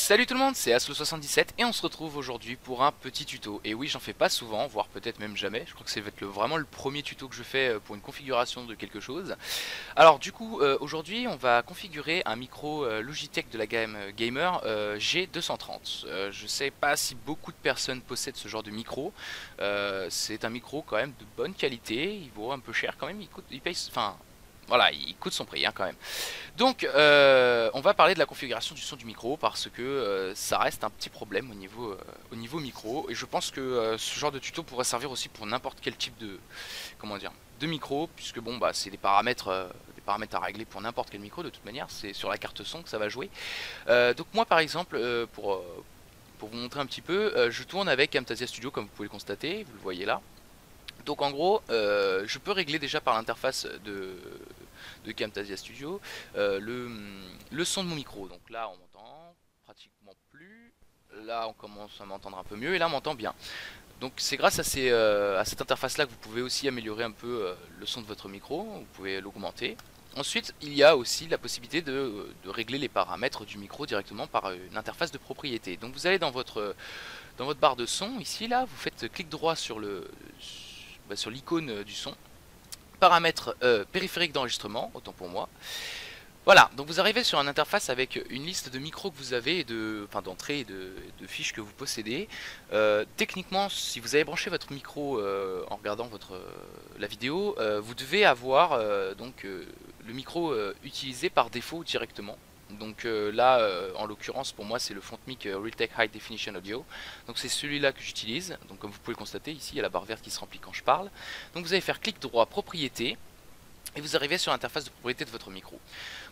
Salut tout le monde, c'est Aslo77 et on se retrouve aujourd'hui pour un petit tuto. Et oui, j'en fais pas souvent, voire peut-être même jamais. Je crois que c'est vraiment le premier tuto que je fais pour une configuration de quelque chose. Alors du coup, aujourd'hui on va configurer un micro Logitech de la gamme Gamer G230. Je sais pas si beaucoup de personnes possèdent ce genre de micro. C'est un micro quand même de bonne qualité, il vaut un peu cher quand même, il paye, enfin... Voilà, il coûte son prix hein, quand même. Donc, on va parler de la configuration du son du micro parce que ça reste un petit problème au niveau micro. Et je pense que ce genre de tuto pourrait servir aussi pour n'importe quel type de, comment dire, de micro, puisque bon, bah, c'est des paramètres à régler pour n'importe quel micro de toute manière. C'est sur la carte son que ça va jouer. Donc moi, par exemple, pour vous montrer un petit peu, je tourne avec Camtasia Studio comme vous pouvez le constater, vous le voyez là. Donc en gros, je peux régler déjà par l'interface de Camtasia Studio le son de mon micro. Donc là on m'entend pratiquement plus, là on commence à m'entendre un peu mieux et là on m'entend bien. Donc c'est grâce à cette interface là que vous pouvez aussi améliorer un peu le son de votre micro, vous pouvez l'augmenter. Ensuite il y a aussi la possibilité de régler les paramètres du micro directement par une interface de propriété. Donc vous allez dans votre barre de son, ici là, vous faites clic droit sur sur l'icône du son, paramètres périphériques d'enregistrement, autant pour moi. Voilà, donc vous arrivez sur une interface avec une liste de micros que vous avez, d'entrées et de fiches que vous possédez. Techniquement, si vous avez branché votre micro en regardant la vidéo, vous devez avoir le micro utilisé par défaut directement. Donc là, en l'occurrence, pour moi, c'est le Fontmic Realtek High Definition Audio. Donc c'est celui-là que j'utilise. Donc comme vous pouvez le constater, ici, il y a la barre verte qui se remplit quand je parle. Donc vous allez faire clic droit, propriété. Et vous arrivez sur l'interface de propriété de votre micro.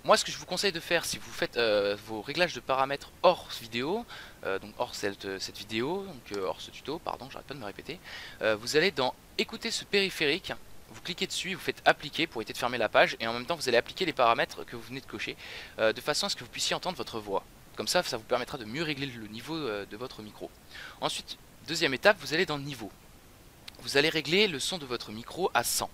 Moi, ce que je vous conseille de faire, si vous faites vos réglages de paramètres hors vidéo, donc hors cette vidéo, donc hors ce tuto, pardon, j'arrête pas de me répéter, vous allez dans écouter ce périphérique, vous cliquez dessus, vous faites appliquer pour éviter de fermer la page, et en même temps vous allez appliquer les paramètres que vous venez de cocher, de façon à ce que vous puissiez entendre votre voix. Comme ça vous permettra de mieux régler le niveau de votre micro. Ensuite, deuxième étape, vous allez dans niveau. Vous allez régler le son de votre micro à 100.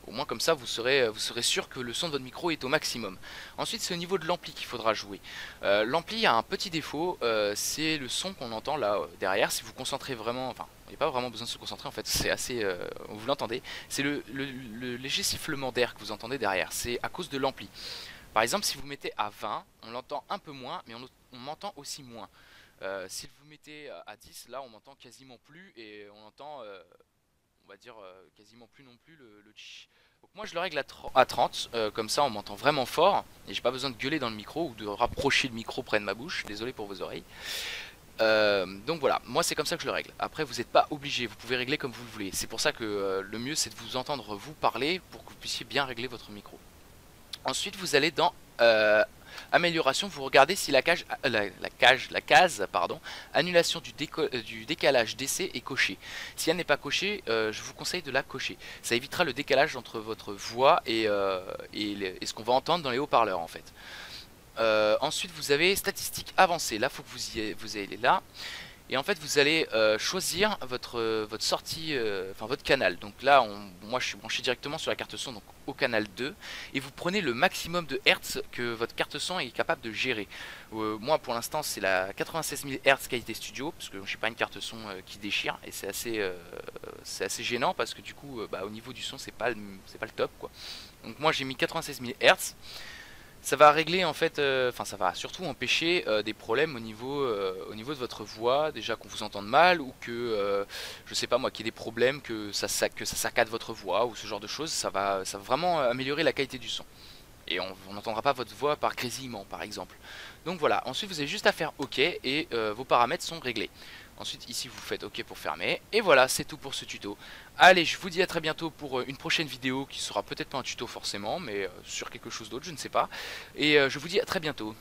Au moins comme ça vous serez sûr que le son de votre micro est au maximum. Ensuite c'est au niveau de l'ampli qu'il faudra jouer. L'ampli a un petit défaut, c'est le son qu'on entend là derrière. Si vous concentrez vraiment, enfin il n'y a pas vraiment besoin de se concentrer en fait, c'est assez, vous l'entendez. C'est le léger sifflement d'air que vous entendez derrière, c'est à cause de l'ampli. Par exemple si vous mettez à 20, on l'entend un peu moins mais on m'entend aussi moins. Si vous mettez à 10, là on m'entend quasiment plus et on entend... on va dire quasiment plus non plus le tch. Donc moi je le règle à 30, comme ça on m'entend vraiment fort et j'ai pas besoin de gueuler dans le micro ou de rapprocher le micro près de ma bouche, désolé pour vos oreilles. Donc voilà, moi c'est comme ça que je le règle. Après vous n'êtes pas obligé, vous pouvez régler comme vous le voulez. C'est pour ça que le mieux c'est de vous entendre vous parler pour que vous puissiez bien régler votre micro. Ensuite vous allez dans amélioration, vous regardez si la case pardon, annulation du décalage d'essai est cochée. Si elle n'est pas cochée, je vous conseille de la cocher. Ça évitera le décalage entre votre voix et ce qu'on va entendre dans les haut-parleurs en fait. Ensuite vous avez statistiques avancées, là il faut que vous ayez là. Et en fait vous allez choisir votre sortie, enfin votre canal. Donc là moi je suis branché directement sur la carte son, donc au canal 2. Et vous prenez le maximum de Hertz que votre carte son est capable de gérer. Moi pour l'instant c'est la 96 000 Hz qualité studio, parce que je n'ai pas une carte son qui déchire. Et c'est assez gênant parce que du coup au niveau du son c'est pas le top quoi. Donc moi j'ai mis 96 000 Hz. Ça va régler en fait, enfin ça va surtout empêcher des problèmes au niveau de votre voix, déjà qu'on vous entende mal ou que, je sais pas moi, qu'il y ait des problèmes, que ça saccade votre voix ou ce genre de choses, ça va vraiment améliorer la qualité du son. Et on n'entendra pas votre voix par grésillement par exemple. Donc voilà, ensuite vous avez juste à faire OK et vos paramètres sont réglés. Ensuite ici vous faites OK pour fermer. Et voilà, c'est tout pour ce tuto. Allez, je vous dis à très bientôt pour une prochaine vidéo qui sera peut-être pas un tuto forcément, mais sur quelque chose d'autre, je ne sais pas. Et je vous dis à très bientôt.